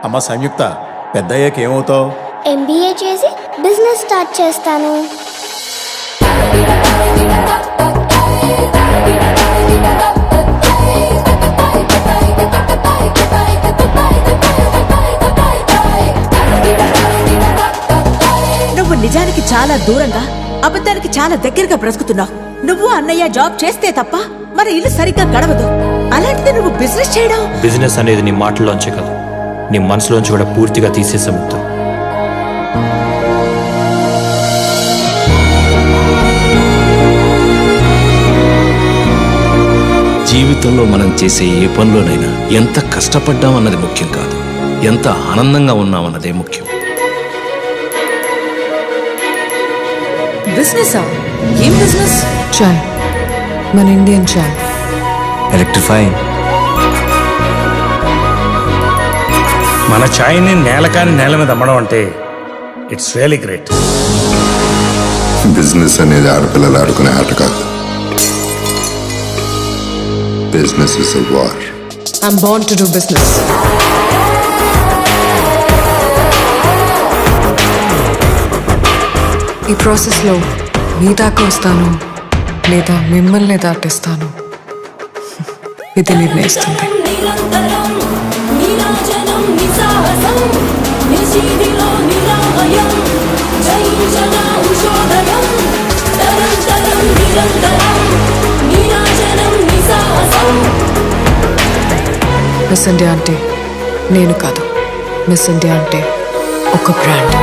అమ్మ సంయుక్త, పెద్దయ్యాక ఏమవుతావు? MBA చేసి బిజినెస్ స్టార్ట్ చేస్తాను. నువ్వు నిజానికి చాలా దూరంగా, అబద్ధానికి చాలా దగ్గరగా బ్రతుకుతున్నావు. నువ్వు అన్నయ్య జాబ్ చేస్తే తప్ప మన ఇల్లు సరిగ్గా గడవదు. అలాంటిది నువ్వు బిజినెస్ చేయడం. బిజినెస్ అనేది నీ మాటల్లోంచే కాదు, నీ మనసులోంచి కూడా పూర్తిగా తీసేసే ముద్దు. జీవితంలో మనం చేసే ఏ పనిలోనైనా ఎంత కష్టపడ్డామన్నది ముఖ్యం కాదు, ఎంత ఆనందంగా ఉన్నామన్నదే ముఖ్యం. బిజినెస్ ఏం బిజినెస్? చాయ్, మన ఇండియన్ చాయ్. ఎలక్ట్రిఫైయింగ్. మన ఛాయ్ని నేల కాని నేల మీద అమ్మడం అంటే ఇట్స్ రియలీ గ్రేట్. బిజినెస్ అనేది ఆడపిల్లలు ఆడుకునే ఆట కాదు. Business is a war. I'm born to do business. ఈ ప్రాసెస్లో మీ దాకా వస్తాను లేదా మిమ్మల్ని దాటిస్తాను, ఇది నిర్ణయిస్తుంది. మిస్ ఇండియా అంటే నేను కాదు, మిస్ ఇండియా అంటే ఒక బ్రాండ్.